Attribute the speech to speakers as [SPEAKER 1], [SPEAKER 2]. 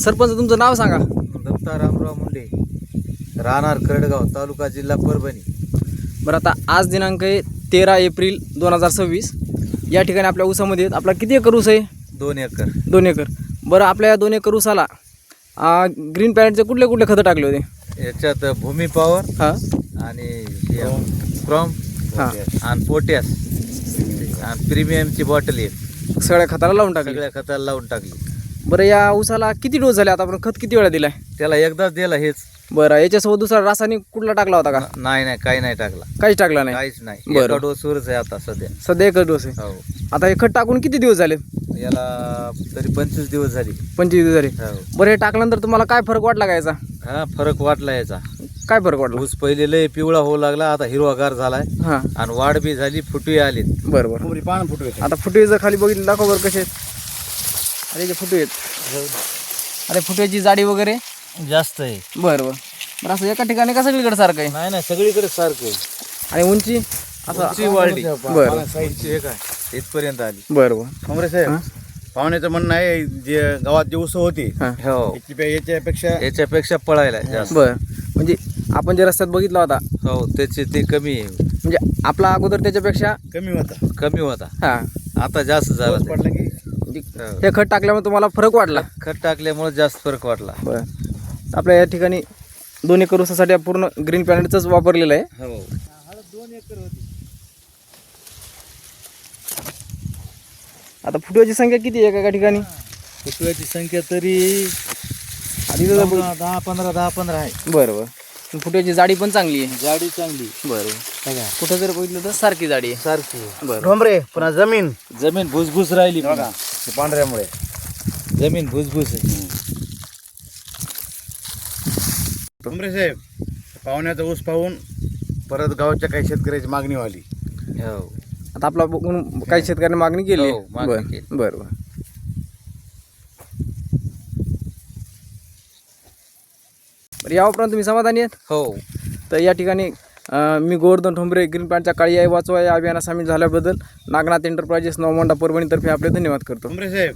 [SPEAKER 1] सरपंच तुमचं नाव सांगा.
[SPEAKER 2] दत्ता रामराव मुंडे, राहणार खडगाव, तालुका जिल्हा परभणी.
[SPEAKER 1] बरं, आता आज दिनांक आहे 13 एप्रिल 2026. या ठिकाणी आपल्या ऊसामध्ये आपला किती एकर ऊस आहे?
[SPEAKER 2] 2 एकर.
[SPEAKER 1] 2 एकर. बरं, आपल्या 2 एकर ऊसाला ग्रीन पॅरेंटचे कुठले कुठले खतं टाकले होते?
[SPEAKER 2] याच्यात भूमी पॉवर
[SPEAKER 1] हां
[SPEAKER 2] आणि फ्रॉम
[SPEAKER 1] हां
[SPEAKER 2] आणि पोटॅश आणि प्रीमियमची बॉटल एक
[SPEAKER 1] सगळ्या खताला लावून टाकले.
[SPEAKER 2] सगळ्या खताला लावून टाकली.
[SPEAKER 1] बरं, या ऊसाला किती डोस झाले आता? आपण खत किती वेळा दिलाय?
[SPEAKER 2] त्याला एकदाच दिला हेच.
[SPEAKER 1] बरं, याच्यासोबत दुसरा रासायनिक कुठला टाकला होता का?
[SPEAKER 2] नाही काही नाही टाकला.
[SPEAKER 1] काहीच टाकला नाही.
[SPEAKER 2] काहीच नाही.
[SPEAKER 1] बरं.
[SPEAKER 2] एका डोसवरच आहे आता
[SPEAKER 1] सध्या एकच डोस आहे.
[SPEAKER 2] हो.
[SPEAKER 1] आता हे खत टाकून किती दिवस झाले?
[SPEAKER 2] याला तरी 25 दिवस झाले.
[SPEAKER 1] 25 दिवस झाले.
[SPEAKER 2] हो.
[SPEAKER 1] बरं, हे टाकल्यानंतर तुम्हाला काय फरक वाटला का याचा?
[SPEAKER 2] हा, फरक वाटला याचा.
[SPEAKER 1] काय फरक वाटला?
[SPEAKER 2] ऊस पहिले लय पिवळा होऊ लागला, आता हिरवागार झालाय
[SPEAKER 1] हां
[SPEAKER 2] आणि वाढ बी झाली, फुटवी आलीत.
[SPEAKER 1] बरं बरं.
[SPEAKER 2] पान फुटवे.
[SPEAKER 1] आता फुटवे जर खाली बघितलं, दाखव बरं कसे आहेत. अरे जे फुटवे आहेत, अरे फुटव्याची जाडी वगैरे
[SPEAKER 2] जास्त आहे.
[SPEAKER 1] बरं बरं. बरं, असं एका ठिकाणी का सगळीकडे सारखं आहे?
[SPEAKER 2] नाही सगळीकडे सारखं आहे.
[SPEAKER 1] आणि उंची असं
[SPEAKER 2] उंची वाढली.
[SPEAKER 1] बरं
[SPEAKER 2] साईजची हे काय इथपर्यंत आली.
[SPEAKER 1] बरं बरं.
[SPEAKER 3] काँग्रेस साहेब, पाहुण्याचं म्हणणं आहे जे गावात जे ऊस होती
[SPEAKER 1] हां
[SPEAKER 2] हो, याच्यापेक्षा पळायला जास्त.
[SPEAKER 1] बरं, म्हणजे आपण जे रस्त्यात बघितला होता,
[SPEAKER 2] हो, त्याचे ते कमी आहे.
[SPEAKER 1] म्हणजे आपला अगोदर त्याच्यापेक्षा
[SPEAKER 3] कमी होता.
[SPEAKER 1] हां
[SPEAKER 2] आता जास्त झाला.
[SPEAKER 3] पाऊस पडला की
[SPEAKER 1] म्हणजे
[SPEAKER 2] हो.
[SPEAKER 1] हे खत टाकल्यामुळे तुम्हाला फरक वाटला?
[SPEAKER 2] खत टाकल्यामुळे जास्त फरक वाटला.
[SPEAKER 1] बरं, आपल्या या ठिकाणी 2 एकर ऊसासाठी पूर्ण ग्रीन पॅनेटच वापरलेलं आहे.
[SPEAKER 2] हो.
[SPEAKER 1] आता फुटव्याची संख्या किती आहे एका ठिकाणी?
[SPEAKER 2] फुटव्याची संख्या तरी
[SPEAKER 1] आधी तर
[SPEAKER 2] 10-15 आहे.
[SPEAKER 1] बरं बरं. फुटव्याची जाडी पण चांगली आहे.
[SPEAKER 2] जाडी चांगली.
[SPEAKER 1] बरं, कुठं जर बघितलं तर सारखी जाडी आहे.
[SPEAKER 2] सारखी.
[SPEAKER 1] बरं
[SPEAKER 3] डोंबरे पुन्हा
[SPEAKER 2] जमीन भुसभुस राहिली.
[SPEAKER 3] बघा पांढऱ्यामुळे
[SPEAKER 2] जमीन भुसभुस आहे.
[SPEAKER 3] डोंबरे साहेब, पाहुण्याचा ऊस पाहून परत गावच्या काही शेतकऱ्याची मागणी व्हाली.
[SPEAKER 2] हो.
[SPEAKER 1] आता आपला बघून काही शेतकऱ्यांनी मागणी केली.
[SPEAKER 2] हो, मागणी
[SPEAKER 1] बरं
[SPEAKER 2] केली.
[SPEAKER 1] बरं बरं. बरं, या उपरांत तुम्ही समाधानी आहेत?
[SPEAKER 2] हो.
[SPEAKER 1] तर या ठिकाणी मी गोवर्धन ठोंबरे ग्रीन पॅन्टच्या काळी आई वाचवा या अभियानात सामील झाल्याबद्दल नागनाथ एंटरप्राइजेस नवमोंडा परभणीतर्फे आपले धन्यवाद करतो.
[SPEAKER 3] डोंबरे साहेब,